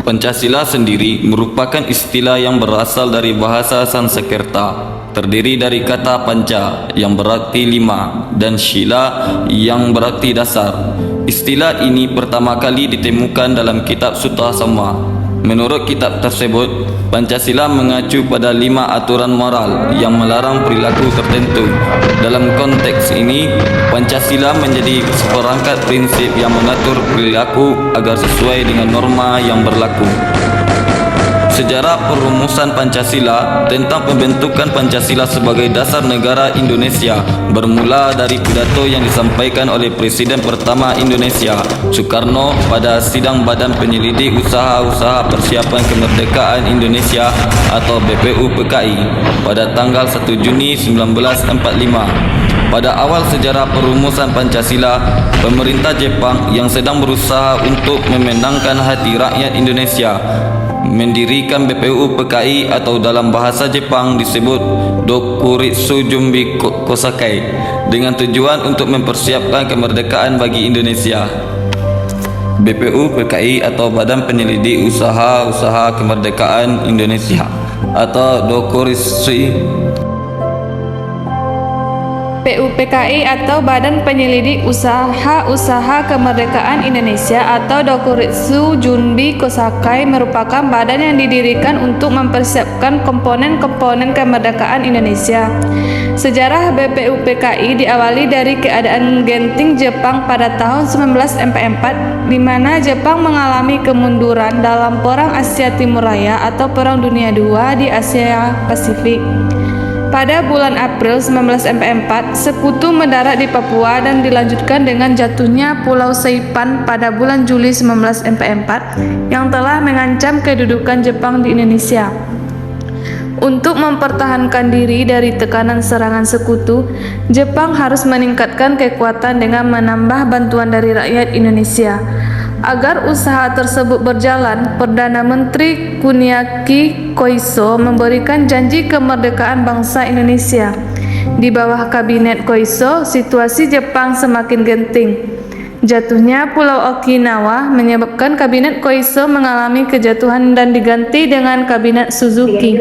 Pancasila sendiri merupakan istilah yang berasal dari bahasa Sanskerta, terdiri dari kata panca yang berarti lima dan shila yang berarti dasar. Istilah ini pertama kali ditemukan dalam kitab Sutta Sama. Menurut kitab tersebut, Pancasila mengacu pada 5 aturan moral yang melarang perilaku tertentu. Dalam konteks ini, Pancasila menjadi seperangkat prinsip yang mengatur perilaku agar sesuai dengan norma yang berlaku. Sejarah perumusan Pancasila tentang pembentukan Pancasila sebagai dasar negara Indonesia bermula dari pidato yang disampaikan oleh Presiden pertama Indonesia, Soekarno, pada sidang Badan Penyelidik Usaha-Usaha Persiapan Kemerdekaan Indonesia atau BPUPKI pada tanggal 1 Juni 1945. Pada awal sejarah perumusan Pancasila, pemerintah Jepang yang sedang berusaha untuk memenangkan hati rakyat Indonesia mendirikan BPUPKI atau dalam bahasa Jepang disebut Dokuritsu Jumbi Kosakai dengan tujuan untuk mempersiapkan kemerdekaan bagi Indonesia. BPUPKI atau Badan Penyelidik Usaha-Usaha Kemerdekaan Indonesia atau Dokuritsu BPUPKI atau Badan Penyelidik Usaha-Usaha Kemerdekaan Indonesia atau Dokuritsu Junbi Kosakai merupakan badan yang didirikan untuk mempersiapkan komponen-komponen kemerdekaan Indonesia. Sejarah BPUPKI diawali dari keadaan genting Jepang pada tahun 1944, di mana Jepang mengalami kemunduran dalam Perang Asia Timur Raya atau Perang Dunia II di Asia Pasifik. Pada bulan April 1944, sekutu mendarat di Papua dan dilanjutkan dengan jatuhnya Pulau Saipan pada bulan Juli 1944 yang telah mengancam kedudukan Jepang di Indonesia. Untuk mempertahankan diri dari tekanan serangan sekutu, Jepang harus meningkatkan kekuatan dengan menambah bantuan dari rakyat Indonesia. Agar usaha tersebut berjalan, Perdana Menteri Kuniaki Koiso memberikan janji kemerdekaan bangsa Indonesia. Di bawah kabinet Koiso, situasi Jepang semakin genting. Jatuhnya Pulau Okinawa menyebabkan kabinet Koiso mengalami kejatuhan dan diganti dengan kabinet Suzuki.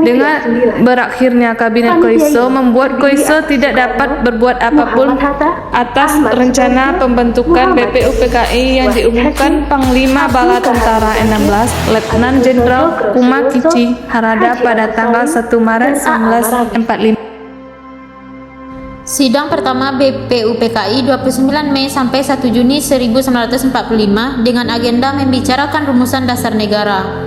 Dengan berakhirnya kabinet Koiso membuat Koiso tidak dapat berbuat apapun atas rencana pembentukan BPUPKI yang diumumkan Panglima Bala Tentara 16 Letnan Jenderal Kumakichi Harada pada tanggal 1 Maret 1945. Sidang pertama BPUPKI 29 Mei sampai 1 Juni 1945 dengan agenda membicarakan rumusan dasar negara.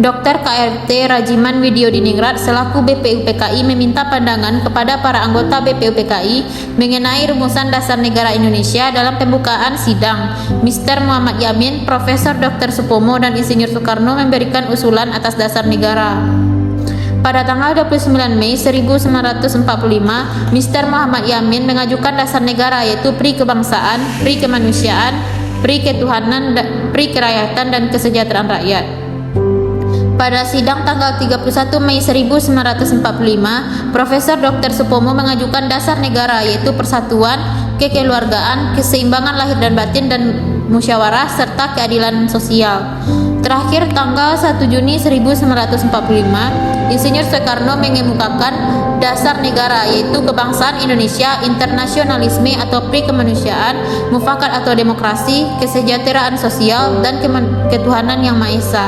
Dr. KRT Rajiman Widyodiningrat selaku BPUPKI meminta pandangan kepada para anggota BPUPKI mengenai rumusan dasar negara Indonesia dalam pembukaan sidang. Mr. Muhammad Yamin, Profesor Dr. Supomo dan Insinyur Soekarno memberikan usulan atas dasar negara. Pada tanggal 29 Mei 1945, Mr. Muhammad Yamin mengajukan dasar negara yaitu Pri Kebangsaan, Pri Kemanusiaan, Pri Ketuhanan, Pri Kerakyatan dan Kesejahteraan Rakyat. Pada sidang tanggal 31 Mei 1945, Profesor Dr. Supomo mengajukan dasar negara yaitu persatuan, kekeluargaan, keseimbangan lahir dan batin dan musyawarah serta keadilan sosial. Terakhir tanggal 1 Juni 1945, Insinyur Soekarno mengemukakan dasar negara yaitu kebangsaan Indonesia, internasionalisme atau Pri Kemanusiaan, mufakat atau demokrasi, kesejahteraan sosial dan ketuhanan yang Maha Esa.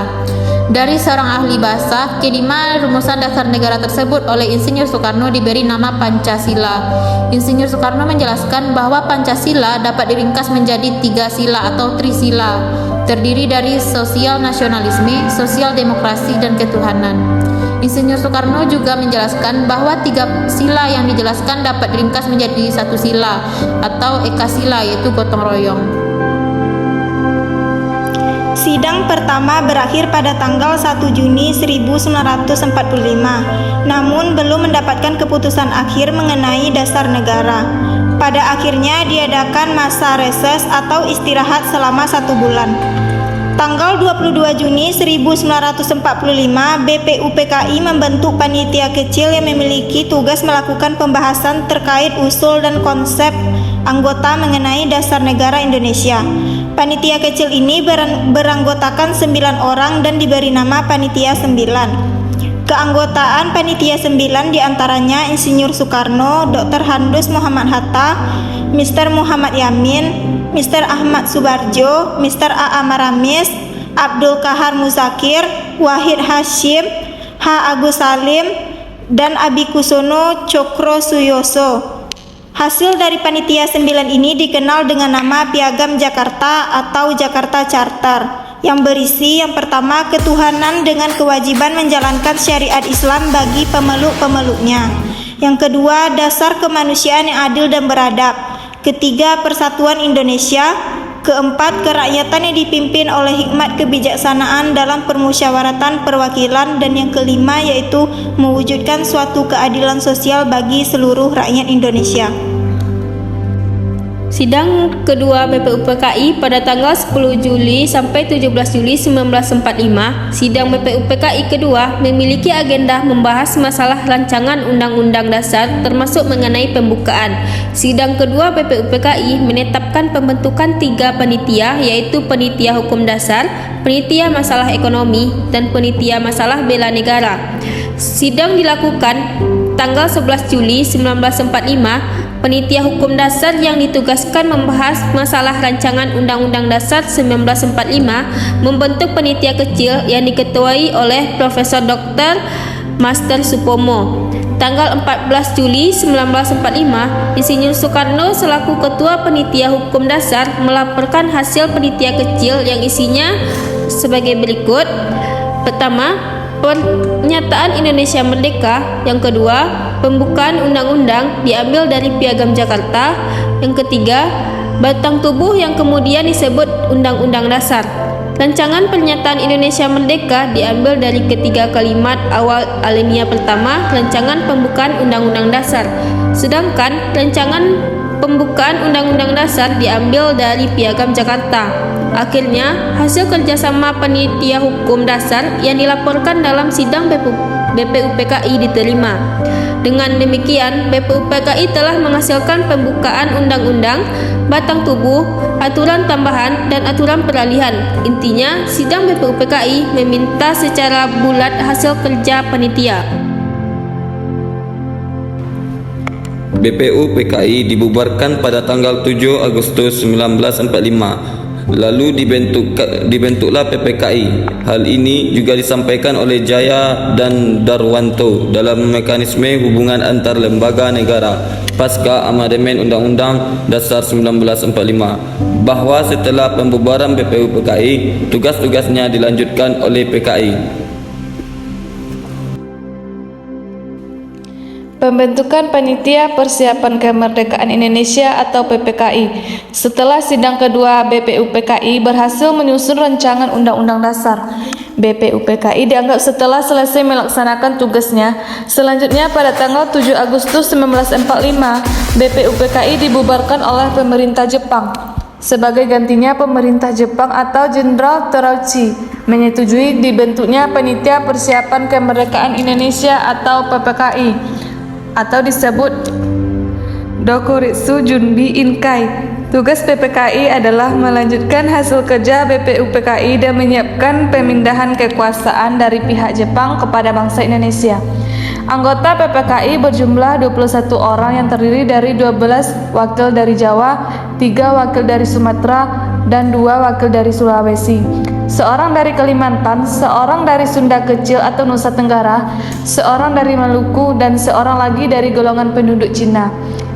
Dari seorang ahli bahasa, kelima rumusan dasar negara tersebut oleh Insinyur Soekarno diberi nama Pancasila. Insinyur Soekarno menjelaskan bahwa Pancasila dapat diringkas menjadi 3 sila atau trisila, terdiri dari sosial nasionalisme, sosial demokrasi, dan ketuhanan. Insinyur Soekarno juga menjelaskan bahwa 3 sila yang dijelaskan dapat diringkas menjadi 1 sila atau ekasila yaitu gotong royong. Sidang pertama berakhir pada tanggal 1 Juni 1945, namun belum mendapatkan keputusan akhir mengenai dasar negara. Pada akhirnya diadakan masa reses atau istirahat selama 1 bulan. Tanggal 22 Juni 1945, BPUPKI membentuk panitia kecil yang memiliki tugas melakukan pembahasan terkait usul dan konsep anggota mengenai dasar negara Indonesia. Panitia kecil ini beranggotakan 9 orang dan diberi nama Panitia 9. Keanggotaan Panitia 9 diantaranya Insinyur Soekarno, Dr. Handus Muhammad Hatta, Mr. Muhammad Yamin, Mr. Ahmad Subarjo, Mr. A. Maramis, Abdul Kahar Muzakir, Wahid Hashim, H. Agus Salim, dan Abi Kusono Cokro Suyoso. Hasil dari Panitia 9 ini dikenal dengan nama Piagam Jakarta atau Jakarta Charter, yang berisi yang pertama ketuhanan dengan kewajiban menjalankan syariat Islam bagi pemeluk-pemeluknya. Yang kedua, dasar kemanusiaan yang adil dan beradab. Ketiga, persatuan Indonesia. Keempat, kerakyatan yang dipimpin oleh hikmat kebijaksanaan dalam permusyawaratan perwakilan. Dan yang kelima yaitu mewujudkan suatu keadilan sosial bagi seluruh rakyat Indonesia. Sidang kedua BPUPKI pada tanggal 10 Juli sampai 17 Juli 1945, sidang BPUPKI kedua memiliki agenda membahas masalah rancangan Undang-Undang Dasar termasuk mengenai pembukaan. Sidang kedua BPUPKI menetapkan pembentukan 3 panitia, yaitu Panitia Hukum Dasar, Panitia Masalah Ekonomi, dan Panitia Masalah Bela Negara. Sidang dilakukan tanggal 11 Juli 1945. Panitia Hukum Dasar yang ditugaskan membahas masalah rancangan Undang-Undang Dasar 1945 membentuk panitia kecil yang diketuai oleh Profesor Dr. Master Supomo. Tanggal 14 Juli 1945, Insinyur Soekarno selaku Ketua Panitia Hukum Dasar melaporkan hasil panitia kecil yang isinya sebagai berikut. Pertama, pernyataan Indonesia Merdeka. Yang kedua, pembukaan undang-undang diambil dari Piagam Jakarta. Yang ketiga, batang tubuh yang kemudian disebut Undang-Undang Dasar. Rancangan pernyataan Indonesia Merdeka diambil dari ketiga kalimat awal alinea pertama rancangan pembukaan Undang-Undang Dasar. Sedangkan rancangan pembukaan Undang-Undang Dasar diambil dari Piagam Jakarta. Akhirnya, hasil kerjasama Panitia Hukum Dasar yang dilaporkan dalam sidang BPUPKI diterima. Dengan demikian, BPUPKI telah menghasilkan pembukaan undang-undang, batang tubuh, aturan tambahan, dan aturan peralihan. Intinya, sidang BPUPKI meminta secara bulat hasil kerja panitia. BPUPKI dibubarkan pada tanggal 7 Agustus 1945. Lalu dibentuklah PPKI. Hal ini juga disampaikan oleh Jaya dan Darwanto dalam mekanisme hubungan antar lembaga negara pasca amandemen Undang-Undang Dasar 1945, bahwa setelah pembubaran BPUPKI, tugas-tugasnya dilanjutkan oleh PKI. Pembentukan Panitia Persiapan Kemerdekaan Indonesia atau PPKI. Setelah sidang kedua BPUPKI berhasil menyusun rancangan Undang-Undang Dasar, BPUPKI dianggap setelah selesai melaksanakan tugasnya. Selanjutnya pada tanggal 7 Agustus 1945, BPUPKI dibubarkan oleh pemerintah Jepang. Sebagai gantinya, pemerintah Jepang atau Jenderal Terauchi menyetujui dibentuknya Panitia Persiapan Kemerdekaan Indonesia atau PPKI, atau disebut Dokuritsu Junbi Inkai. Tugas PPKI adalah melanjutkan hasil kerja BPUPKI dan menyiapkan pemindahan kekuasaan dari pihak Jepang kepada bangsa Indonesia. Anggota PPKI berjumlah 21 orang yang terdiri dari 12 wakil dari Jawa, 3 wakil dari Sumatera, dan 2 wakil dari Sulawesi, seorang dari Kalimantan, seorang dari Sunda Kecil atau Nusa Tenggara, seorang dari Maluku, dan seorang lagi dari golongan penduduk Cina.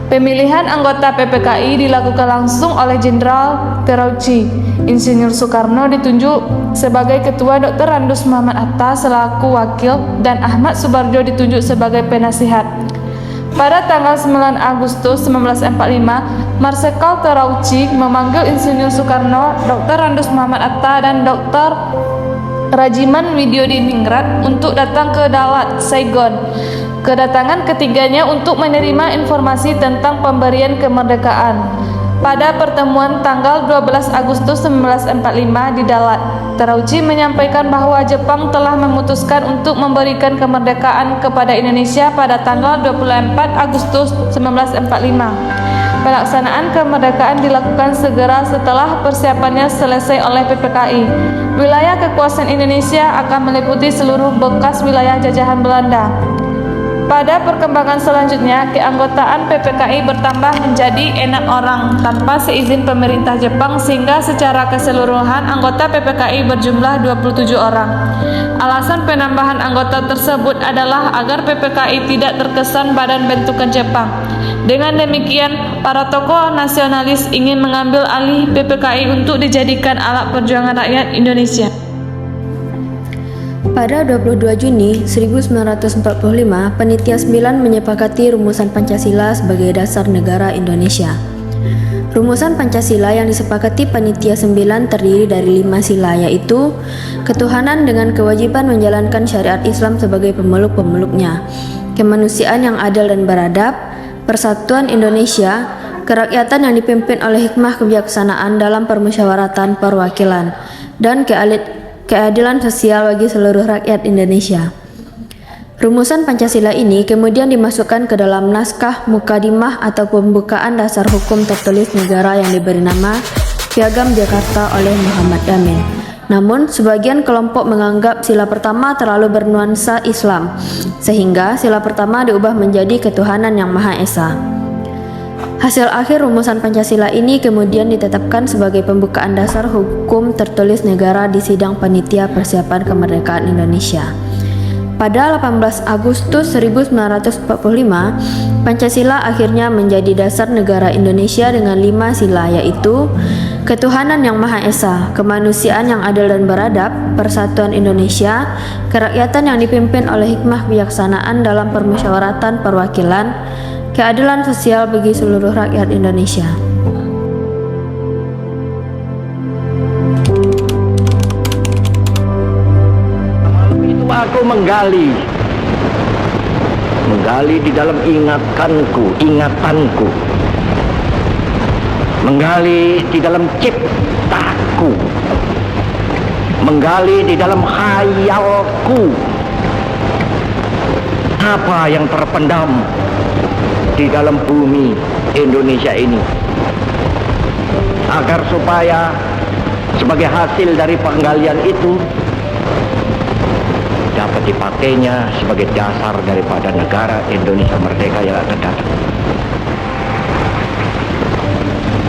Pemilihan anggota PPKI dilakukan langsung oleh Jenderal Terauchi. Insinyur Soekarno ditunjuk sebagai ketua, Dr. Handus Muhammad Hatta selaku wakil, dan Ahmad Subarjo ditunjuk sebagai penasihat. Pada tanggal 9 Agustus 1945, Marsekal Terauchi memanggil Insinyur Soekarno, Dr. Handus Muhammad Hatta, dan Dr. Rajiman Widyodiningrat untuk datang ke Dalat, Saigon. kedatangan ketiganya untuk menerima informasi tentang pemberian kemerdekaan. Pada pertemuan tanggal 12 Agustus 1945 di Dalat, Terauchi menyampaikan bahwa Jepang telah memutuskan untuk memberikan kemerdekaan kepada Indonesia pada tanggal 24 Agustus 1945. Pelaksanaan kemerdekaan dilakukan segera setelah persiapannya selesai oleh PPKI. Wilayah kekuasaan Indonesia akan meliputi seluruh bekas wilayah jajahan Belanda. Pada perkembangan selanjutnya, keanggotaan PPKI bertambah menjadi 6 orang tanpa seizin pemerintah Jepang sehingga secara keseluruhan anggota PPKI berjumlah 27 orang. Alasan penambahan anggota tersebut adalah agar PPKI tidak terkesan badan bentukan Jepang. Dengan demikian, para tokoh nasionalis ingin mengambil alih PPKI untuk dijadikan alat perjuangan rakyat Indonesia. Pada 22 Juni 1945, Panitia 9 menyepakati rumusan Pancasila sebagai dasar negara Indonesia. Rumusan Pancasila yang disepakati Panitia 9 terdiri dari 5 sila, yaitu ketuhanan dengan kewajiban menjalankan syariat Islam sebagai pemeluk-pemeluknya, kemanusiaan yang adil dan beradab, persatuan Indonesia, kerakyatan yang dipimpin oleh hikmah kebijaksanaan dalam permusyawaratan perwakilan, dan keadilan sosial bagi seluruh rakyat Indonesia. Rumusan Pancasila ini kemudian dimasukkan ke dalam naskah Mukadimah atau pembukaan dasar hukum tertulis negara yang diberi nama Piagam Jakarta oleh Muhammad Yamin. Namun, sebagian kelompok menganggap sila pertama terlalu bernuansa Islam, sehingga sila pertama diubah menjadi ketuhanan yang Maha Esa. Hasil akhir rumusan Pancasila ini kemudian ditetapkan sebagai pembukaan dasar hukum tertulis negara di sidang Panitia Persiapan Kemerdekaan Indonesia. Pada 18 Agustus 1945, Pancasila akhirnya menjadi dasar negara Indonesia dengan 5 sila, yaitu ketuhanan yang Maha Esa, kemanusiaan yang adil dan beradab, persatuan Indonesia, kerakyatan yang dipimpin oleh hikmah kebijaksanaan dalam permusyawaratan perwakilan, keadilan sosial bagi seluruh rakyat Indonesia. Malam itu aku menggali di dalam ingatanku, menggali di dalam ciptaku, menggali di dalam khayalku, apa yang terpendam di dalam bumi Indonesia ini, agar supaya sebagai hasil dari penggalian itu dapat dipakainya sebagai dasar daripada negara Indonesia merdeka yang akan datang.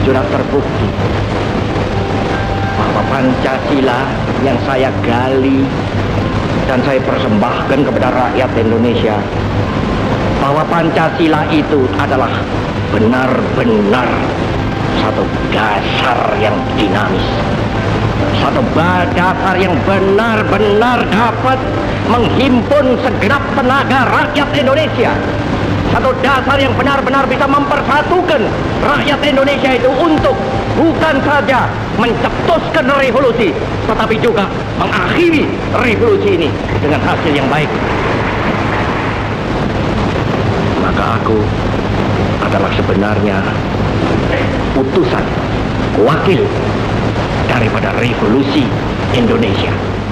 Sudah terbukti bahwa Pancasila yang saya gali dan saya persembahkan kepada rakyat Indonesia, bahwa Pancasila itu adalah benar-benar satu dasar yang dinamis, satu dasar yang benar-benar dapat menghimpun segenap tenaga rakyat Indonesia, satu dasar yang benar-benar bisa mempersatukan rakyat Indonesia itu untuk bukan saja mencetuskan revolusi, tetapi juga mengakhiri revolusi ini dengan hasil yang baik. Maka aku adalah sebenarnya utusan, wakil daripada revolusi Indonesia.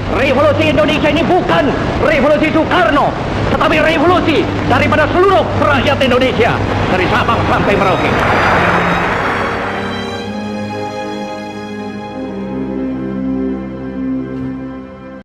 Revolusi Indonesia ini bukan revolusi Soekarno, tetapi revolusi daripada seluruh rakyat Indonesia, dari Sabang sampai Merauke.